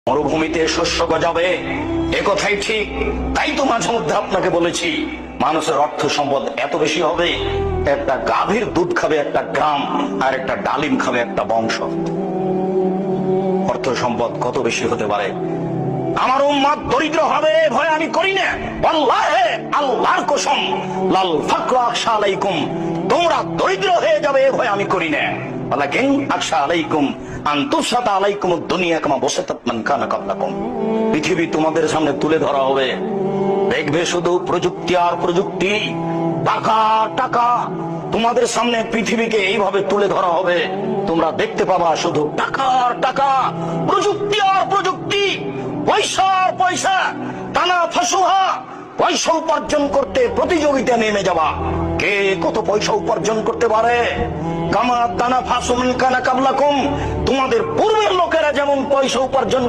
মরুভূমিতে শস্য গজাবে, একথাই ঠিক। তাই তো মাঝে মধ্যে আপনাকে বলেছি, মানুষের অর্থ সম্পদ এত বেশি হবে, একটা গাভীর দুধ খাবে একটা গ্রাম, আর একটা ডালিম খাবে একটা বংশ। অর্থ সম্পদ কত বেশি হতে পারে। আমার উম্মত দরিদ্র হবে ভয় আমি করি না। আল্লাহে, আল্লাহর কসম, লাল ফাকরা আখশা আলাইকুম, তোমরা দরিদ্র হয়ে যাবে এ ভয় আমি করি না। ওয়ালাকিন আখশা আলাইকুম আন তুসাতা আলাইকুম দুনিয়া কামা বাসাতাত মান কানা ক্বাবলাকুম। পৃথিবী তোমাদের সামনে তুলে ধরা হবে, দেখবে শুধু প্রযুক্তি আর প্রযুক্তি, টাকা টাকা। তোমাদের সামনে পৃথিবীকে এইভাবে তুলে ধরা হবে, তোমরা দেখতে পাবা শুধু টাকা আর টাকা, প্রযুক্তি আর প্রযুক্তি, পয়সা আর পয়সা। টানা ফাসুহা, পয়সা উপার্জন করতে প্রতিযোগিতা নেমে যাবা, কে কত পয়সা উপার্জন করতে পারে। কামা তানা ফাসুমিন কানা কাবলাকুম, তোমাদের পূর্বের লোকেরা যেমন পয়সা উপার্জন